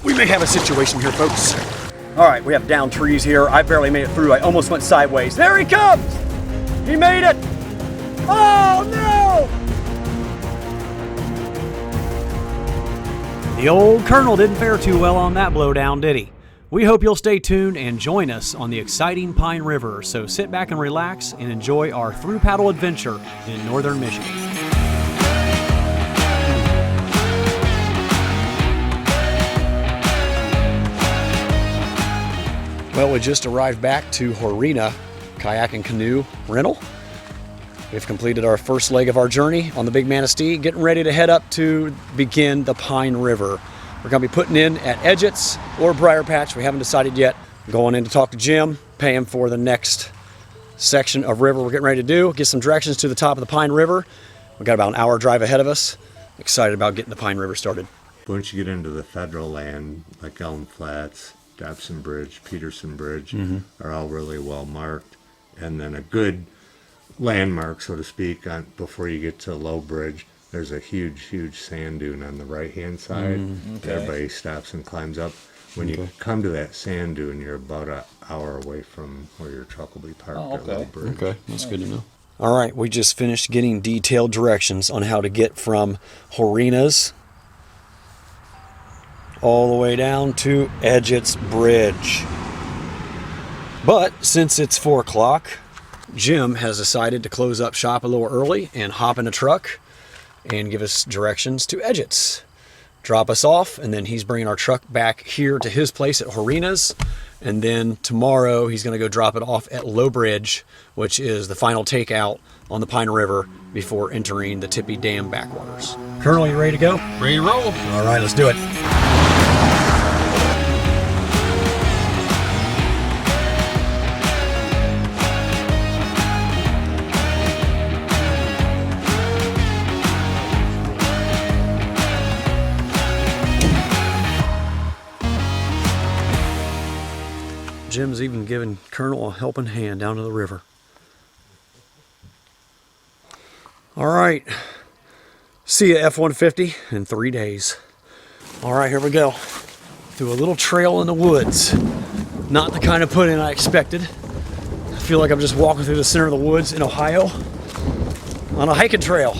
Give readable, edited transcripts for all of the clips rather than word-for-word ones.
We may have a situation here, folks. All right, we have down trees here. I barely made it through. I almost went sideways. There he comes! He made it! Oh, no! The old Colonel didn't fare too well on that blowdown, did he? We hope you'll stay tuned and join us on the exciting Pine River, so sit back and relax and enjoy our thru-paddle adventure in northern Michigan. Well, we just arrived back to Huron Kayak and Canoe rental. We've completed our first leg of our journey on the Big Manistee, getting ready to head up to begin the Pine River. We're going to be putting in at Edgetts or Briar Patch. We haven't decided yet. Going in to talk to Jim, pay him for the next section of river we're getting ready to do. Get some directions to the top of the Pine River. We've got about an hour drive ahead of us. Excited about getting the Pine River started. Once you get into the federal land, like Elm Flats, Dobson Bridge, Peterson Bridge, are all really well marked. And then a good landmark, so to speak, before you get to Low Bridge, there's a huge sand dune on the right-hand side. Everybody stops and climbs up. When you come to that sand dune, you're about an hour away from where your truck will be parked at Low Bridge. Okay, that's good to know. All right, we just finished getting detailed directions on how to get from Huron's all the way down to Edgetts Bridge. But since it's 4 o'clock, Jim has decided to close up shop a little early and hop in a truck and give us directions to Edgetts. Drop us off, and then he's bringing our truck back here to his place at Huron's. And then tomorrow he's going to go drop it off at Low Bridge, which is the final takeout on the Pine River before entering the Tippy Dam backwaters. Colonel, you ready to go? Ready to roll. All right, let's do it. Jim's even giving Colonel a helping hand down to the river. All right, see you F-150 in 3 days. All right, here we go. Through a little trail in the woods. Not the kind of put-in I expected. I feel like I'm just walking through the center of the woods in Ohio on a hiking trail.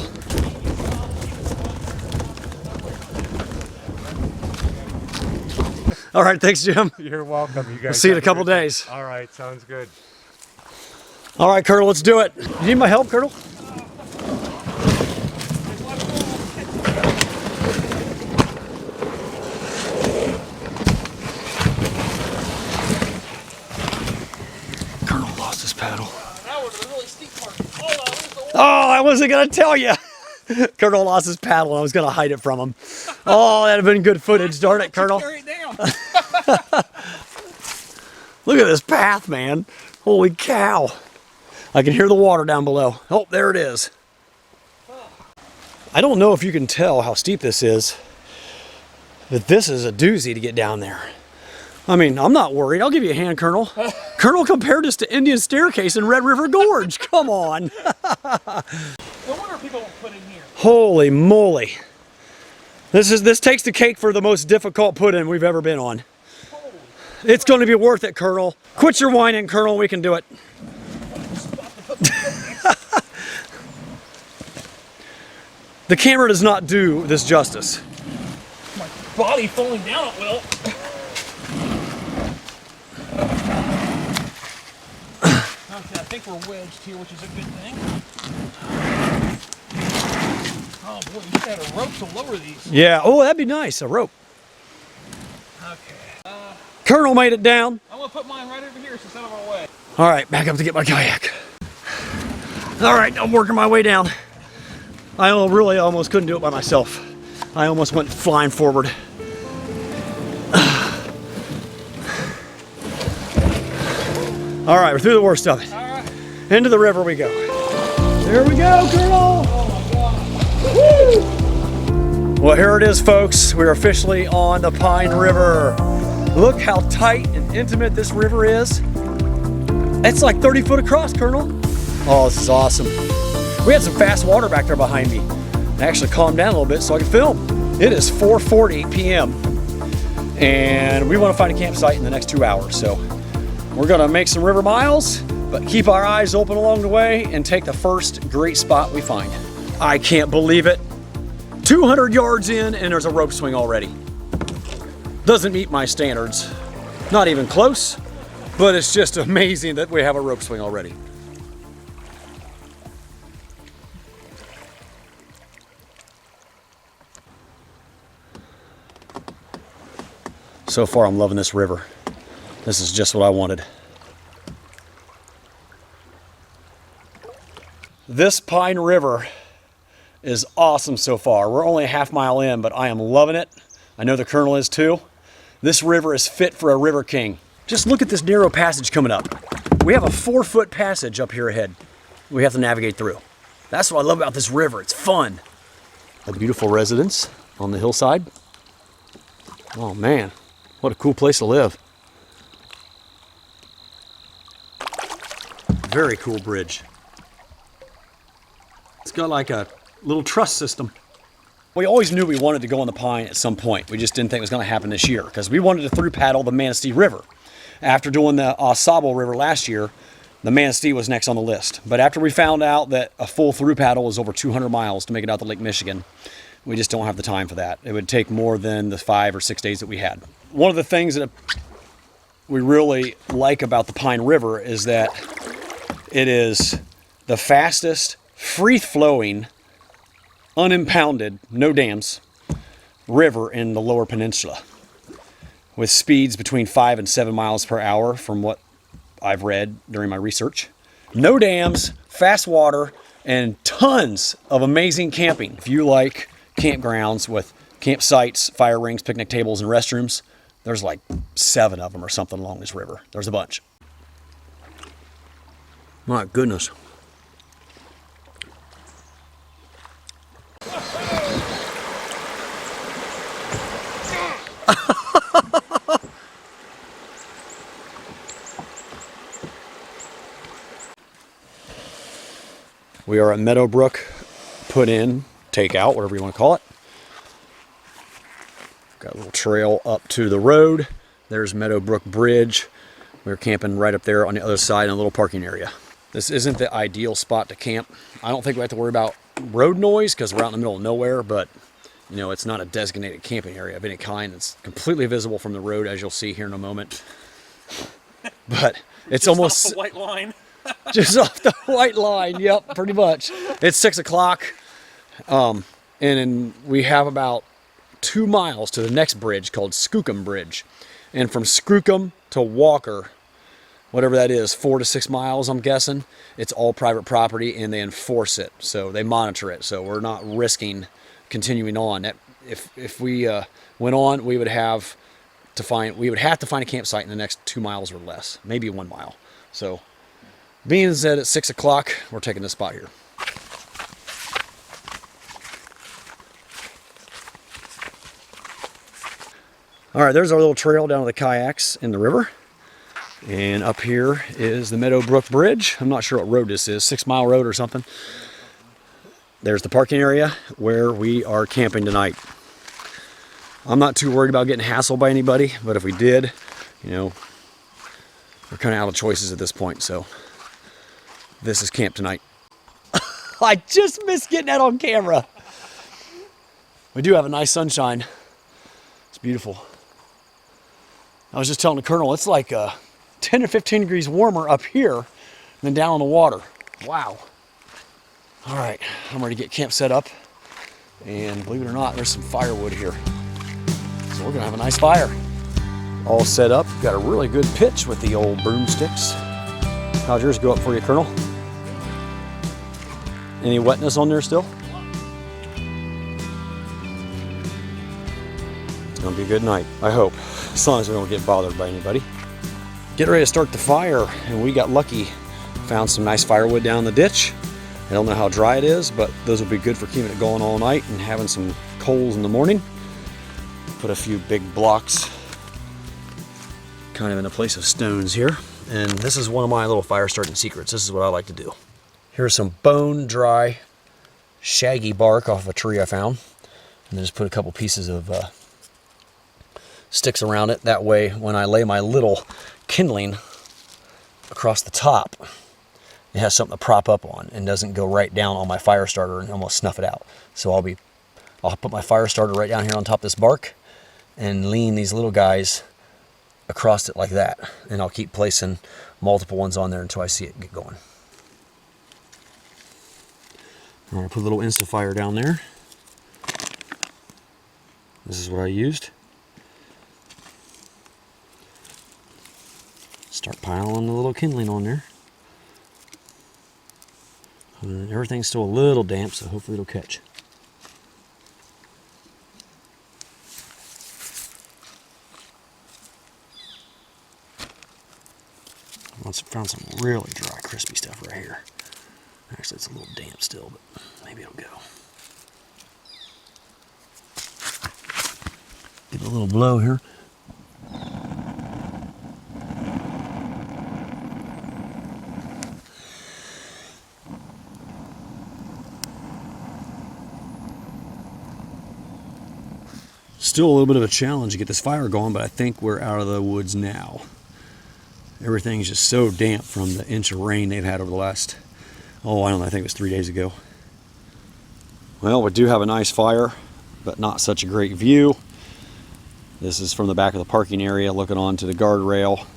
All right, thanks, Jim. You're welcome. You guys. We'll see you in a couple days. All right, sounds good. All right, Colonel, let's do it. You need my help, Colonel? Colonel lost his paddle. That was a really steep part. Oh, I wasn't going to tell you. Colonel lost his paddle and I was going to hide it from him. Oh, that'd have been good footage, darn it, Colonel. Carry it down. Look at this path, man. Holy cow. I can hear the water down below. Oh, there it is. I don't know if you can tell how steep this is, but this is a doozy to get down there. I mean, I'm not worried. I'll give you a hand, Colonel. Colonel compared this to Indian Staircase in Red River Gorge. Come on. No wonder people won't put in here. Holy moly. This takes the cake for the most difficult put-in we've ever been on. It's going to be worth it, Colonel. Quit your whining, Colonel. We can do it. The camera does not do this justice. My body falling down it will. Okay, I think we're wedged here, which is a good thing. Oh boy, you got a rope to lower these. Yeah, oh, that'd be nice, a rope. Okay. Colonel made it down. I'm gonna put mine right over here so it's out of our way. All right, back up to get my kayak. All right, I'm working my way down. I really almost couldn't do it by myself. I almost went flying forward. All right, we're through the worst of it. All right. Into the river we go. There we go, Colonel. Oh my God. Woo! Well, here it is, folks. We're officially on the Pine River. Look how tight and intimate this river is. It's like 30 foot across, Colonel. Oh, this is awesome. We had some fast water back there behind me. I actually calmed down a little bit so I could film. It is 4:40 p.m. and we want to find a campsite in the next 2 hours. So we're gonna make some river miles, but keep our eyes open along the way and take the first great spot we find. I can't believe it. 200 yards in and there's a rope swing already. Doesn't meet my standards. Not even close, but it's just amazing that we have a rope swing already. So far, I'm loving this river. This is just what I wanted. This Pine River is awesome so far. We're only a half-mile in, but I am loving it. I know the Colonel is too. This river is fit for a river king. Just look at this narrow passage coming up. We have a 4-foot passage up here ahead we have to navigate through. That's what I love about this river. It's fun. A beautiful residence on the hillside. Oh man. What a cool place to live. Very cool bridge. It's got like a little truss system. We always knew we wanted to go on the Pine at some point. We just didn't think it was going to happen this year because we wanted to thru-paddle the Manistee River. After doing the Sable River last year, the Manistee was next on the list. But after we found out that a full thru-paddle is over 200 miles to make it out to Lake Michigan, we just don't have the time for that. It would take more than the 5 or 6 days that we had. One of the things that we really like about the Pine River is that it is the fastest, free-flowing, unimpounded, no dams, river in the lower peninsula, with speeds between 5 and 7 miles per hour from what I've read during my research. No dams, fast water, and tons of amazing camping. If you like campgrounds with campsites, fire rings, picnic tables, and restrooms, there's like 7 of them or something along this river. There's a bunch. My goodness. We are at Meadowbrook, put in, take out, whatever you want to call it. Got a little trail up to the road. There's Meadowbrook Bridge. We're camping right up there on the other side in a little parking area. This isn't the ideal spot to camp. I don't think we have to worry about road noise because we're out in the middle of nowhere, but you know, it's not a designated camping area of any kind. It's completely visible from the road, as you'll see here in a moment. But it's almost off the white line. just off the white line. Yep, pretty much. It's 6 o'clock, and we have about 2 miles to the next bridge called Skookum Bridge, and from Skookum to Walker, whatever that is, 4 to 6 miles, I'm guessing. It's all private property, and they enforce it, so they monitor it. So we're not risking continuing on. If we went on, we would have to find a campsite in the next 2 miles or less, maybe 1 mile. So, being that it's 6 o'clock, we're taking this spot here. All right, there's our little trail down to the kayaks in the river. And up here is the Meadowbrook Bridge. I'm not sure what road this is, 6 Mile Road or something. There's the parking area where we are camping tonight. I'm not too worried about getting hassled by anybody, but if we did, you know, we're kind of out of choices at this point, so this is camp tonight. I just missed getting that on camera. We do have a nice sunshine. It's beautiful. I was just telling the Colonel, it's like 10 or 15 degrees warmer up here than down on the water. Wow. All right, I'm ready to get camp set up. And believe it or not, there's some firewood here. So we're gonna have a nice fire. All set up, got a really good pitch with the old broomsticks. How's yours go up for you, Colonel? Any wetness on there still? It's gonna be a good night, I hope. As long as we don't get bothered by anybody. Get ready to start the fire, and we got lucky. Found some nice firewood down the ditch. I don't know how dry it is, but those will be good for keeping it going all night and having some coals in the morning. Put a few big blocks kind of in a place of stones here. And this is one of my little fire starting secrets. This is what I like to do. Here's some bone dry, shaggy bark off a tree I found. And then just put a couple pieces of sticks around it. That way, when I lay my little kindling across the top, it has something to prop up on and doesn't go right down on my fire starter and almost snuff it out. So I'll put my fire starter right down here on top of this bark and lean these little guys across it like that. And I'll keep placing multiple ones on there until I see it get going. I'm going to put a little Instafire down there. This is what I used. Start piling the little kindling on there. Everything's still a little damp, so hopefully it'll catch. I found some really dry, crispy stuff right here. Actually, it's a little damp still, but maybe it'll go. Give it a little blow here. Still a little bit of a challenge to get this fire going, but I think we're out of the woods now. Everything's just so damp from the inch of rain they've had over the last, I don't know, I think it was 3 days ago. Well, we do have a nice fire, but not such a great view. This is from the back of the parking area looking onto the guardrail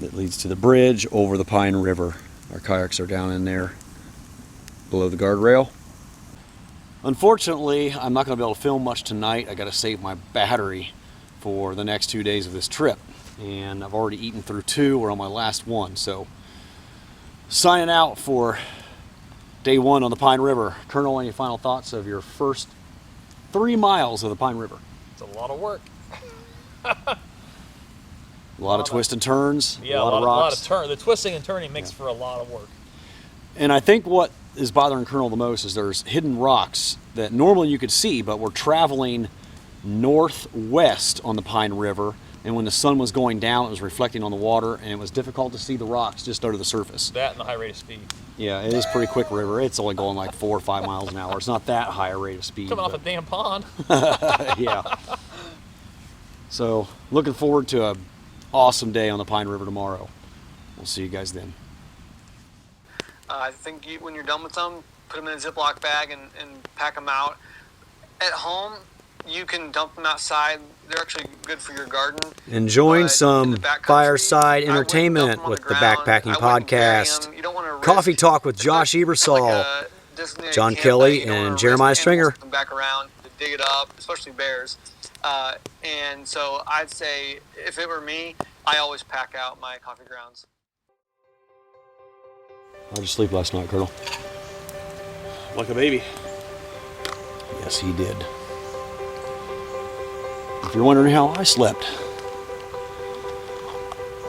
that leads to the bridge over the Pine River. Our kayaks are down in there below the guardrail. Unfortunately, I'm not going to be able to film much tonight. I got to save my battery for the next 2 days of this trip. And I've already eaten through 2. We're on my last one. So, signing out for day 1 on the Pine River. Colonel, any final thoughts of your first 3 miles of the Pine River? It's a lot of work. A lot of twists and turns. Yeah, a lot of rocks. The twisting and turning makes for a lot of work. And I think what is bothering Colonel the most is there's hidden rocks that normally you could see, but we're traveling northwest on the Pine River, and when the sun was going down, it was reflecting on the water, and it was difficult to see the rocks just under the surface. That and the high rate of speed. Yeah, it is pretty quick river. It's only going like 4 or 5 miles an hour. It's not that high a rate of speed. Coming off a damn pond. Yeah. So, looking forward to an awesome day on the Pine River tomorrow. We'll see you guys then. I think when you're done with them, put them in a Ziploc bag and pack them out. At home, you can dump them outside. They're actually good for your garden. Enjoying some fireside entertainment with the Backpacking Podcast. Coffee Talk with Josh Ebersol, John Kelly, and Jeremiah Stringer. Come back around to dig it up, especially bears. And so I'd say, if it were me, I always pack out my coffee grounds. How'd you sleep last night, Colonel? Like a baby. Yes, he did. If you're wondering how I slept,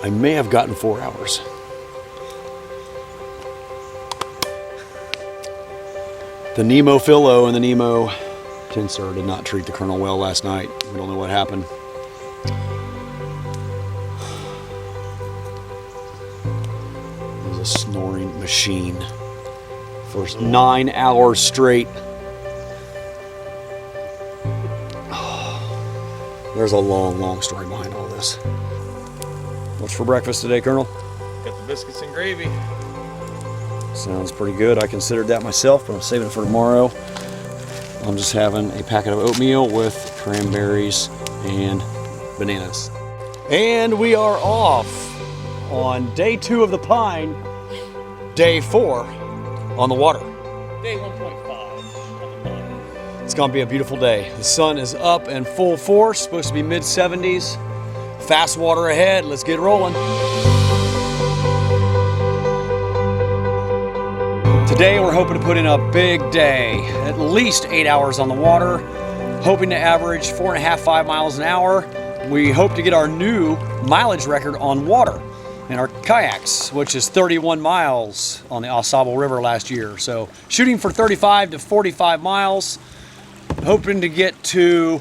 I may have gotten 4 hours. The Nemo Philo and the Nemo Tensor did not treat the Colonel well last night. We don't know what happened. It was a snoring machine for 9 hours straight. There's a long, long story behind all this. What's for breakfast today, Colonel? Got the biscuits and gravy. Sounds pretty good. I considered that myself, but I'm saving it for tomorrow. I'm just having a packet of oatmeal with cranberries and bananas. And we are off on day 2 of the Pine, day 4 on the water. Day 1.5 on the pond. It's gonna be a beautiful day. The sun is up in full force, supposed to be mid-70s. Fast water ahead, let's get rolling. Today we're hoping to put in a big day, at least 8 hours on the water, hoping to average 4.5, 5 miles an hour. We hope to get our new mileage record on water in our kayaks, which is 31 miles on the Au Sable River last year. So shooting for 35 to 45 miles, hoping to get to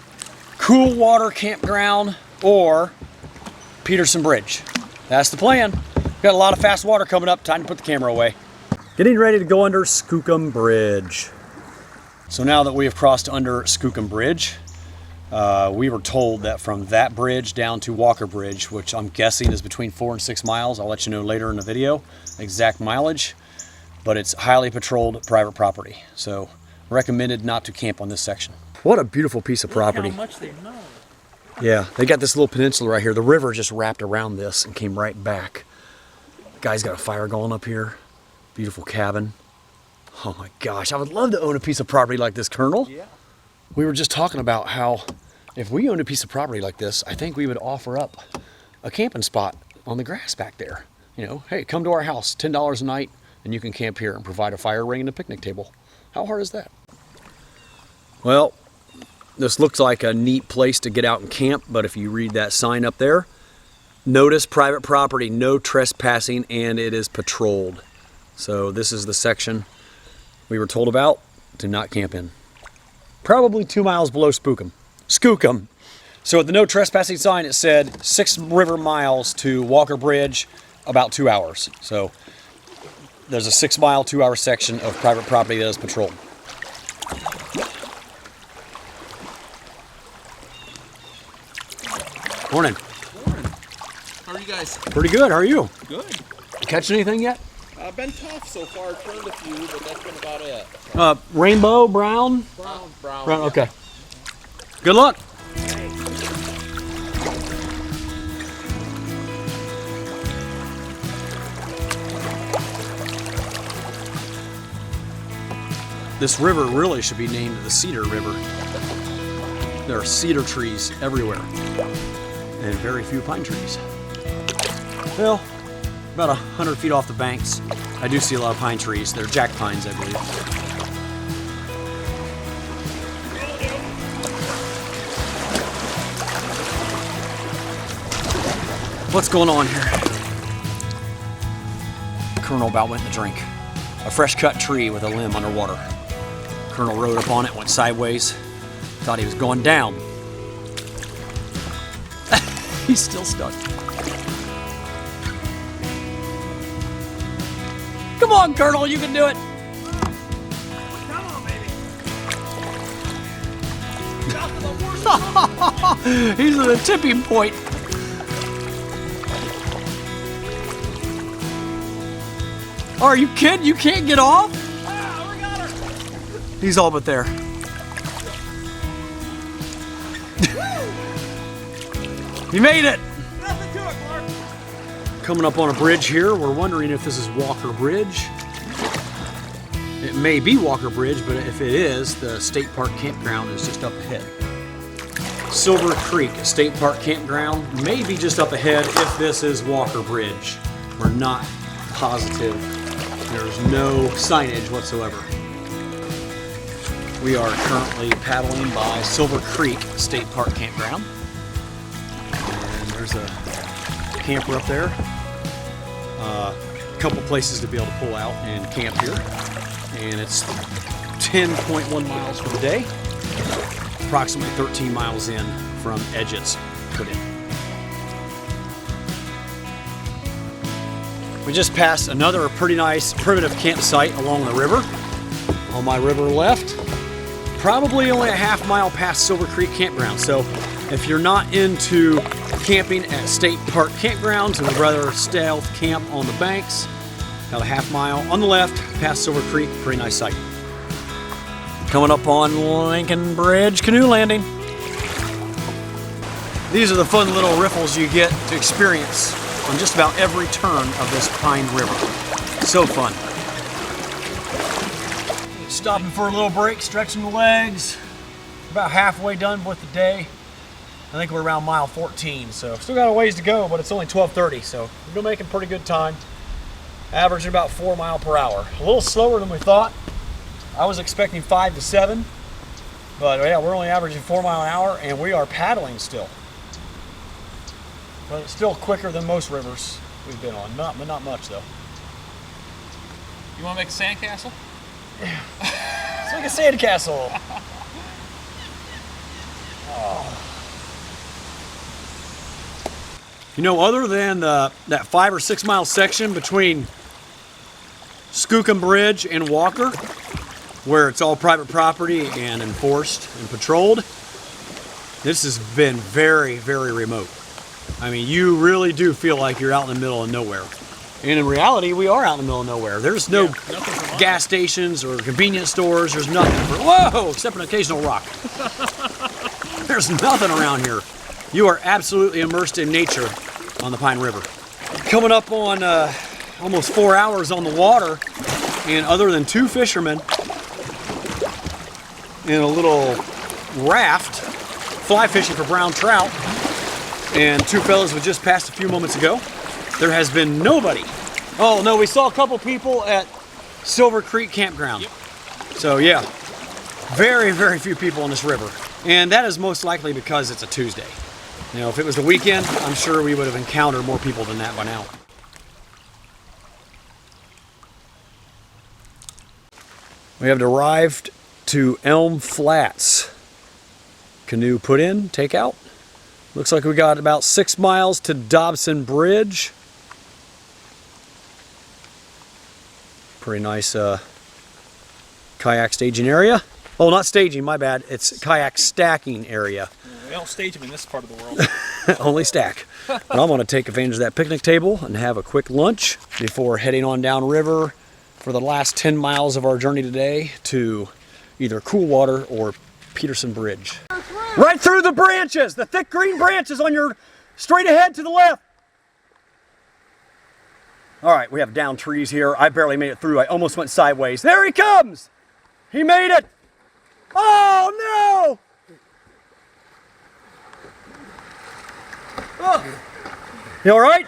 Cool Water Campground or Peterson Bridge. That's the plan. Got a lot of fast water coming up, time to put the camera away. Getting ready to go under Skookum Bridge. So now that we have crossed under Skookum Bridge, We were told that from that bridge down to Walker Bridge, which I'm guessing is between 4 and 6 miles, I'll let you know later in the video, exact mileage, but it's highly patrolled private property. So recommended not to camp on this section. What a beautiful piece of property. Look how much they know. Yeah, they got this little peninsula right here. The river just wrapped around this and came right back. The guy's got a fire going up here. Beautiful cabin. Oh my gosh, I would love to own a piece of property like this, Colonel. Yeah. We were just talking about how if we owned a piece of property like this, I think we would offer up a camping spot on the grass back there. You know, hey, come to our house, $10 a night, and you can camp here and provide a fire ring and a picnic table. How hard is that? Well, this looks like a neat place to get out and camp, but if you read that sign up there, notice private property, no trespassing, and it is patrolled. So this is the section we were told about to not camp in. Probably 2 miles below Skookum. So at the no trespassing sign, it said 6 river miles to Walker Bridge, about 2 hours. So there's a 6 mile, 2 hour section of private property that is patrolled. Morning. Morning. How are you guys? Pretty good. How are you? Good. Catch anything yet? Been tough so far. Turned a few, but that's been about it. Rainbow, brown? Brown. Brown, okay. Good luck. This river really should be named the Cedar River. There are cedar trees everywhere and very few pine trees. Well, about 100 feet off the banks, I do see a lot of pine trees. They're jack pines, I believe. What's going on here? Colonel about went in the drink. A fresh cut tree with a limb underwater. Colonel rode up on it, went sideways. Thought he was going down. He's still stuck. Come on, Colonel, you can do it. Come on, baby. Out to the worst. He's at a tipping point. Are you kidding? You can't get off? Ah, we got her. He's all but there. You made it! Nothing to it, Clark. Coming up on a bridge here. We're wondering if this is Walker Bridge. It may be Walker Bridge, but if it is, the State Park Campground is just up ahead. Silver Creek State Park Campground may be just up ahead if this is Walker Bridge. We're not positive. There's no signage whatsoever. We are currently paddling by Silver Creek State Park Campground. And there's a camper up there. A couple places to be able to pull out and camp here. And it's 10.1 miles for the day. Approximately 13 miles in from Edgetts put in. We just passed another pretty nice primitive campsite along the river. On my river left, probably only a half mile past Silver Creek Campground. So if you're not into camping at state park campgrounds and would rather stealth camp on the banks, about a half mile on the left past Silver Creek, pretty nice site. Coming up on Lincoln Bridge canoe landing. These are the fun little riffles you get to experience on just about every turn of this Pine River. So fun. Stopping for a little break, stretching the legs. About halfway done with the day. I think we're around mile 14, so still got a ways to go, but it's only 12:30, so we're still making pretty good time. Averaging about 4 miles per hour. A little slower than we thought. I was expecting 5 to 7, but yeah, we're only averaging 4 miles an hour, and we are paddling still. But it's still quicker than most rivers we've been on. Not much though. You want to make a sandcastle? It's like a sandcastle. Oh. You know, other than that 5 or 6 mile section between Skookum Bridge and Walker, where it's all private property and enforced and patrolled, This has been very, very remote. I mean, you really do feel like you're out in the middle of nowhere. And in reality, we are out in the middle of nowhere. There's no gas stations or convenience stores. There's nothing. Whoa, except an occasional rock. There's nothing around here. You are absolutely immersed in nature on the Pine River. Coming up on almost 4 hours on the water, and other than 2 fishermen in a little raft, fly fishing for brown trout, and 2 fellows who just passed a few moments ago, there has been nobody. Oh no, we saw a couple people at Silver Creek Campground. Yep. So yeah, very, very few people on this river. And that is most likely because it's a Tuesday. You know, if it was the weekend, I'm sure we would have encountered more people than that by now. We have arrived to Elm Flats. Canoe put in, take out. Looks like we got about 6 miles to Dobson Bridge. Pretty nice kayak staging area. Oh, not staging, my bad. It's kayak stacking area. We don't stage them in this part of the world. Only stack. But I'm going to take advantage of that picnic table and have a quick lunch before heading on downriver for the last 10 miles of our journey today to either Coolwater or Peterson Bridge. Right through the branches, the thick green branches on your straight ahead to the left. All right, we have down trees here. I barely made it through. I almost went sideways. There he comes. He made it. Oh, no. Oh. You all right?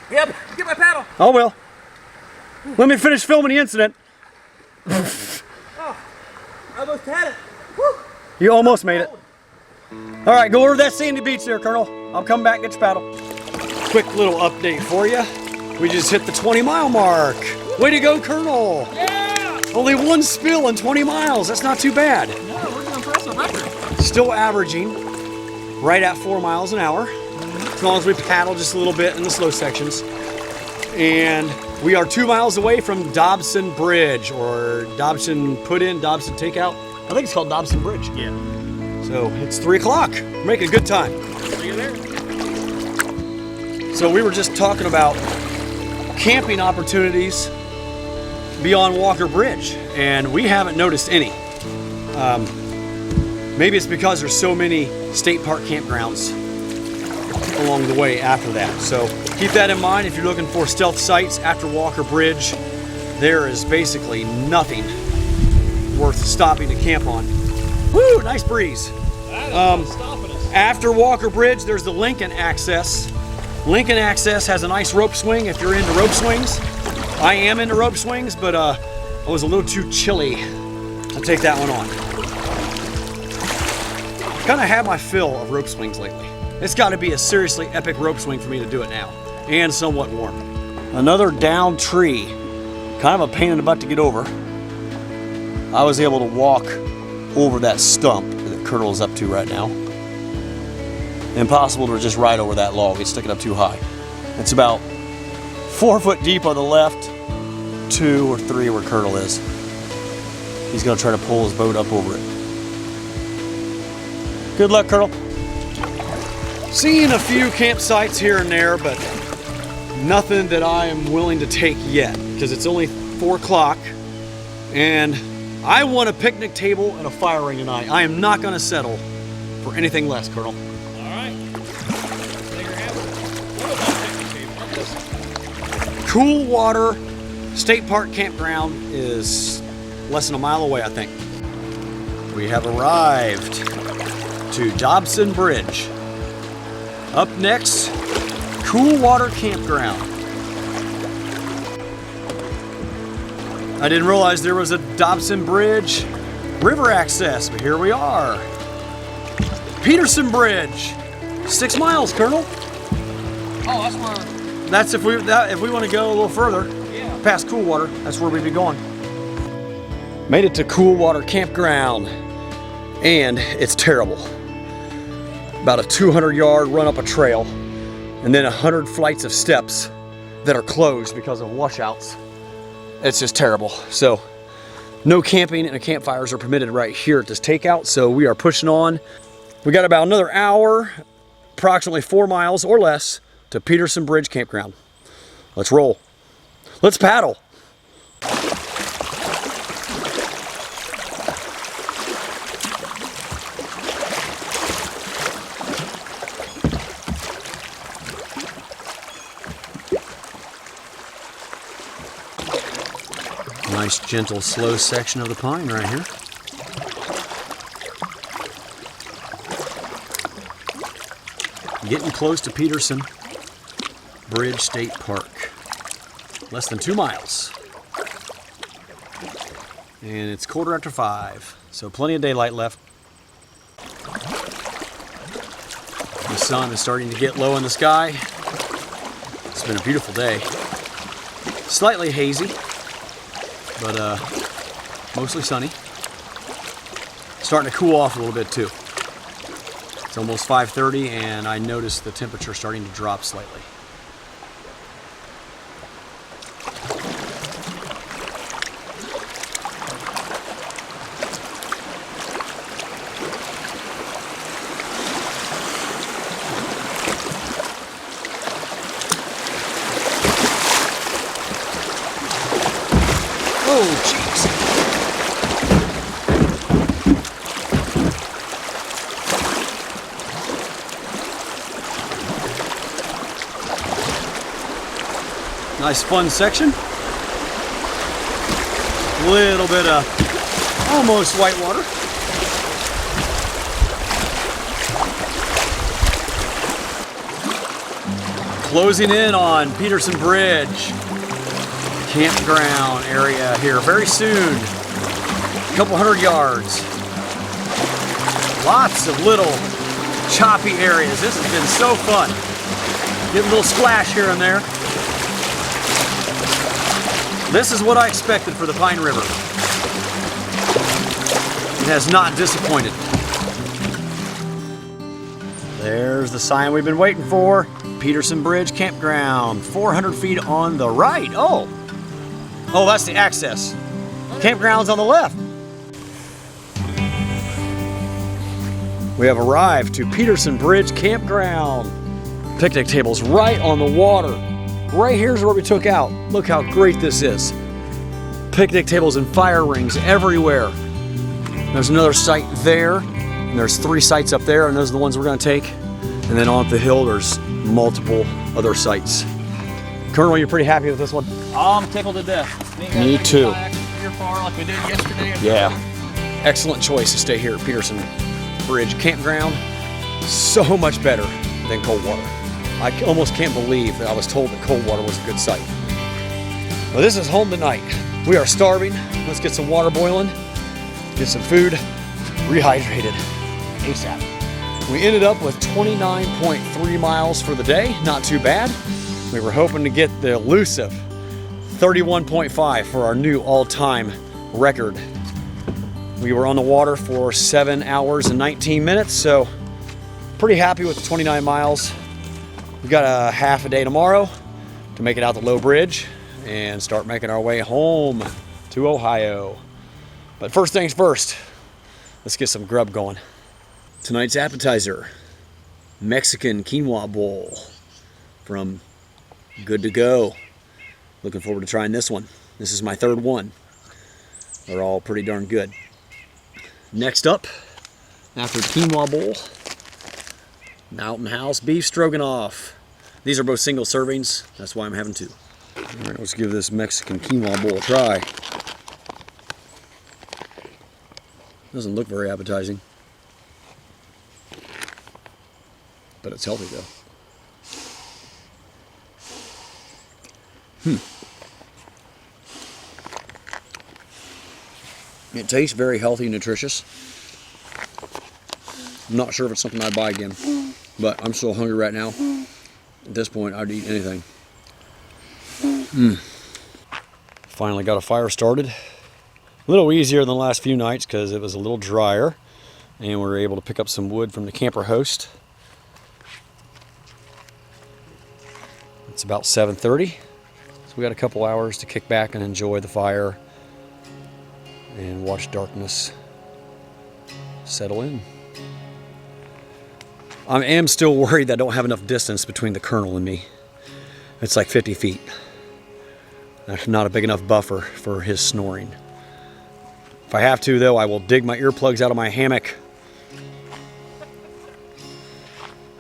Yep, get my paddle. Oh, well. Let me finish filming the incident. Oh, I almost had it. Woo. You almost made it. All right, go over to that sandy beach there, Colonel. I'll come back and get your paddle. Quick little update for you. We just hit the 20-mile mark. Way to go, Colonel. Yeah! Only 1 spill in 20 miles. That's not too bad. No, we're going to press a record. Still averaging right at 4 miles an hour. As long as we paddle just a little bit in the slow sections. And we are 2 miles away from Dobson Bridge, or Dobson put in, Dobson take out. I think it's called Dobson Bridge. Yeah. So it's 3 o'clock. We're making a good time. See you there. So we were just talking about camping opportunities beyond Walker Bridge, and we haven't noticed any. Maybe it's because there's so many state park campgrounds along the way after that. So keep that in mind if you're looking for stealth sites after Walker Bridge. There is basically nothing worth stopping to camp on. Woo, nice breeze. That is not stopping us. After Walker Bridge, there's the Lincoln Access. Lincoln Access has a nice rope swing if you're into rope swings. I am into rope swings, but I was a little too chilly to take that one on. Kind of had my fill of rope swings lately. It's got to be a seriously epic rope swing for me to do it now, and somewhat warm. Another down tree, kind of a pain in the butt to get over. I was able to walk over that stump that Colonel's up to right now. Impossible to just ride over that log, it's sticking up too high. It's about 4 foot deep on the left, 2 or 3 where Colonel is. He's gonna try to pull his boat up over it. Good luck, Colonel. Seeing a few campsites here and there, but nothing that I am willing to take yet, because it's only 4 o'clock, and I want a picnic table and a fire ring tonight. I am not gonna settle for anything less, Colonel. Coolwater State Park Campground is less than a mile away, I think. We have arrived to Dobson Bridge. Up next, Coolwater Campground. I didn't realize there was a Dobson Bridge river access, but here we are. Peterson Bridge, 6 miles, Colonel. Oh, that's where... That's if we want to go a little further, past Coolwater, that's where we'd be going. Made it to Coolwater Campground, and it's terrible. About a 200-yard run up a trail, and then 100 flights of steps that are closed because of washouts. It's just terrible. So, no camping and campfires are permitted right here at this takeout, so we are pushing on We got about another hour, approximately 4 miles or less, to Peterson Bridge Campground. Let's roll. Let's paddle. Nice, gentle, slow section of the pine right here. Getting close to Peterson Bridge State Park. Less than 2 miles. And it's 5:15, so plenty of daylight left. The sun is starting to get low in the sky. It's been a beautiful day. Slightly hazy, but mostly sunny. Starting to cool off a little bit too. It's almost 5:30 and I noticed the temperature starting to drop slightly. Oh, jeez. Nice fun section. Little bit of almost white water. Closing in on Peterson Bridge Campground area here very soon. A couple 100 yards. Lots of little choppy areas. This has been so fun. Getting a little splash here and there. This is what I expected for the Pine River. It has not disappointed. There's the sign we've been waiting for. Peterson Bridge Campground, 400 feet on the right. Oh, that's the access. Campground's on the left. We have arrived to Peterson Bridge Campground. Picnic tables right on the water. Right here's where we took out. Look how great this is. Picnic tables and fire rings everywhere. There's another site there, and there's 3 sites up there, and those are the ones we're gonna take. And then on up the hill, there's multiple other sites. Colonel, you're pretty happy with this one? Oh, I'm tickled to death. Me too. You're far like we did yesterday. Yeah. Excellent choice to stay here at Peterson Bridge Campground. So much better than cold water. I almost can't believe that I was told that cold water was a good site. Well, this is home tonight. We are starving. Let's get some water boiling, get some food, rehydrated ASAP. We ended up with 29.3 miles for the day. Not too bad. We were hoping to get the elusive 31.5 for our new all-time record. We were on the water for 7 hours and 19 minutes, so pretty happy with the 29 miles. We got a half a day tomorrow to make it out the Low Bridge and start making our way home to Ohio. But first things first, let's get some grub going. Tonight's appetizer, Mexican quinoa bowl from Good to Go. Looking forward to trying this one. This is my 3rd one. They're all pretty darn good. Next up, after quinoa bowl, Mountain House beef stroganoff. These are both single servings. That's why I'm having 2. All right, let's give this Mexican quinoa bowl a try. Doesn't look very appetizing, but it's healthy though. It tastes very healthy and nutritious. I'm not sure if it's something I'd buy again, but I'm so hungry right now. At this point, I'd eat anything. Finally got a fire started. A little easier than the last few nights because it was a little drier, and we were able to pick up some wood from the camper host. It's about 7:30, so we got a couple hours to kick back and enjoy the fire and watch darkness settle in. I am still worried that I don't have enough distance between the Colonel and me. It's like 50 feet. That's not a big enough buffer for his snoring. If I have to, though, I will dig my earplugs out of my hammock.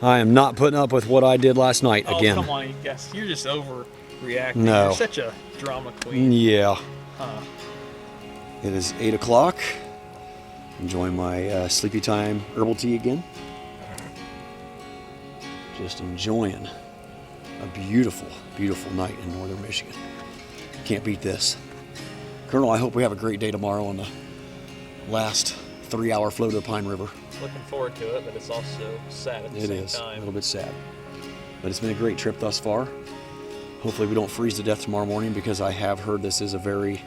I am not putting up with what I did last night again. Oh, come on, yes. You're just overreacting. No. You're such a drama queen. Yeah. Huh. It is 8 o'clock. Enjoying my sleepy time herbal tea again. Just enjoying a beautiful, beautiful night in northern Michigan. Can't beat this. Colonel, I hope we have a great day tomorrow on the last 3-hour float of the Pine River. Looking forward to it, but it's also sad at the same time. A little bit sad. But it's been a great trip thus far. Hopefully we don't freeze to death tomorrow morning, because I have heard this is a very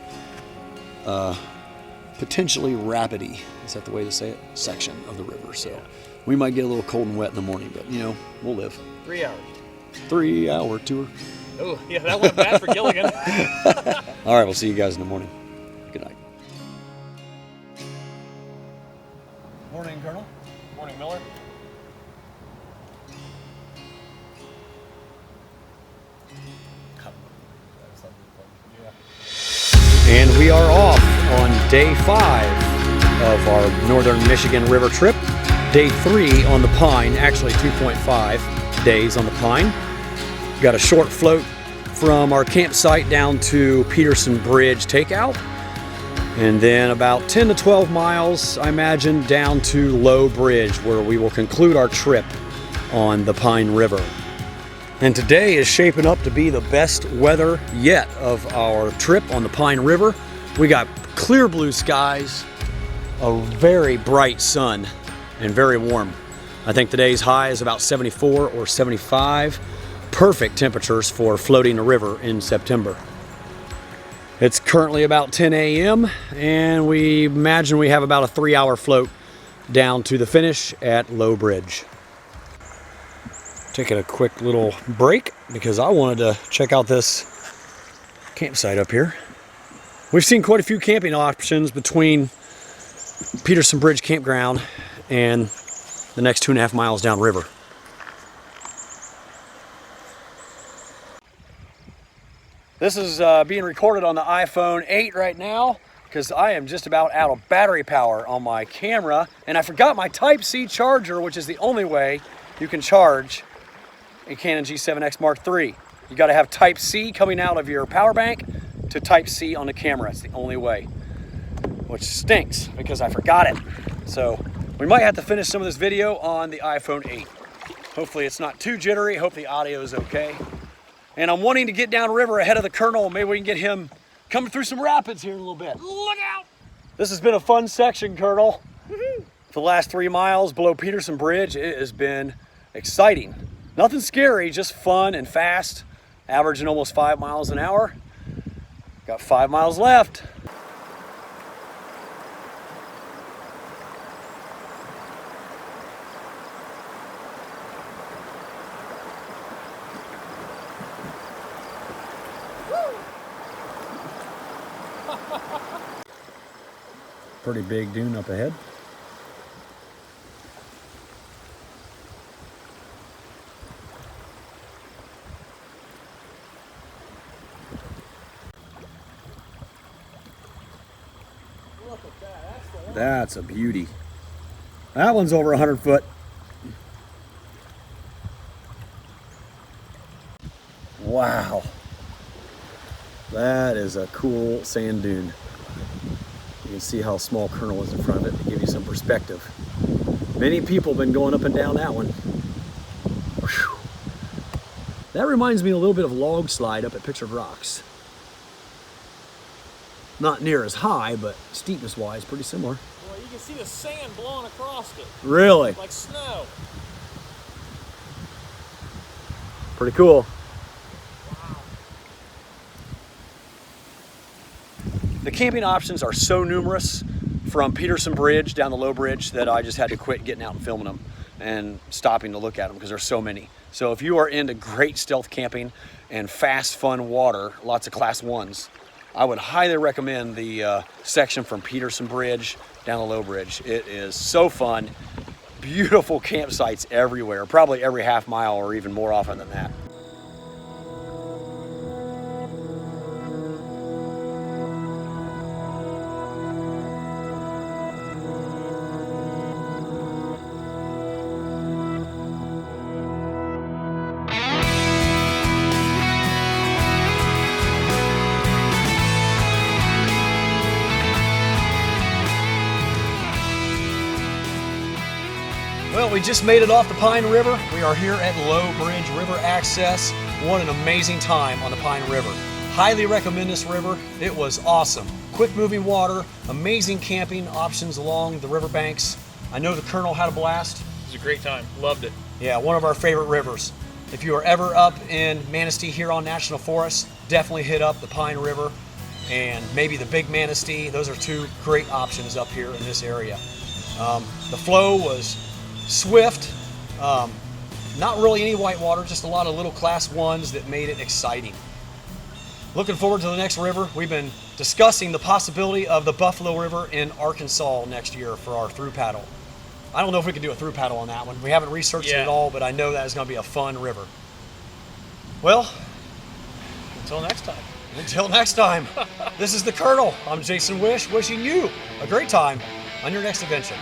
potentially rapidy, is that the way to say it, section of the river. So we might get a little cold and wet in the morning, but you know, we'll live. 3 hours. 3-hour tour. Oh, yeah, that went bad for Gilligan. All right, we'll see you guys in the morning. Good night. Morning, Colonel. Morning, Miller. And we are off on day 5 of our northern Michigan river trip. Day 3 on the Pine, actually 2.5 days on the Pine. We've got a short float from our campsite down to Peterson Bridge takeout. And then about 10 to 12 miles, I imagine, down to Low Bridge, where we will conclude our trip on the Pine River. And today is shaping up to be the best weather yet of our trip on the Pine River. We got clear blue skies, a very bright sun, and very warm. I think today's high is about 74 or 75. Perfect temperatures for floating a river in September. It's currently about 10 a.m. and we imagine we have about a 3-hour float down to the finish at Low Bridge. Taking a quick little break because I wanted to check out this campsite up here. We've seen quite a few camping options between Peterson Bridge Campground and the next 2.5 miles downriver. This is being recorded on the iPhone 8 right now because I am just about out of battery power on my camera, and I forgot my Type-C charger, which is the only way you can charge a Canon G7X Mark III. You got to have Type-C coming out of your power bank to Type-C on the camera. It's the only way, which stinks because I forgot it. So we might have to finish some of this video on the iPhone 8. Hopefully it's not too jittery. Hope the audio is okay. And I'm wanting to get downriver ahead of the Colonel. Maybe we can get him coming through some rapids here in a little bit. Look out! This has been a fun section, Colonel. For the last 3 miles below Peterson Bridge, it has been exciting. Nothing scary, just fun and fast, averaging almost 5 miles an hour. Got 5 miles left. Pretty big dune up ahead. That's a beauty. That one's over 100 foot. Wow. That is a cool sand dune. You can see how small Colonel is in front of it to give you some perspective. Many people have been going up and down that one. Whew. That reminds me a little bit of Log Slide up at Pictured Rocks. Not near as high, but steepness-wise, pretty similar. Well, you can see the sand blowing across it. Really? Like snow. Pretty cool. The camping options are so numerous from Peterson Bridge down the Low Bridge that I just had to quit getting out and filming them and stopping to look at them because there's so many. So if you are into great stealth camping and fast, fun water, lots of class 1s, I would highly recommend the section from Peterson Bridge down the Low Bridge. It is so fun, beautiful campsites everywhere, probably every half mile or even more often than that. Well, we just made it off the Pine River. We are here at Low Bridge River Access. What an amazing time on the Pine River. Highly recommend this river. It was awesome. Quick moving water, amazing camping options along the riverbanks. I know the Colonel had a blast. It was a great time. Loved it. Yeah, one of our favorite rivers. If you are ever up in Manistee Huron National Forests, definitely hit up the Pine River and maybe the Big Manistee. Those are two great options up here in this area. The flow was swift, not really any whitewater, just a lot of little class 1s that made it exciting. Looking forward to the next river. We've been discussing the possibility of the Buffalo River in Arkansas next year for our thru paddle. I don't know if we can do a thru paddle on that one. We haven't researched it at all, but I know that is going to be a fun river. Well, Until next time. until next time, this is the Colonel. I'm Jason Wish, wishing you a great time on your next adventure.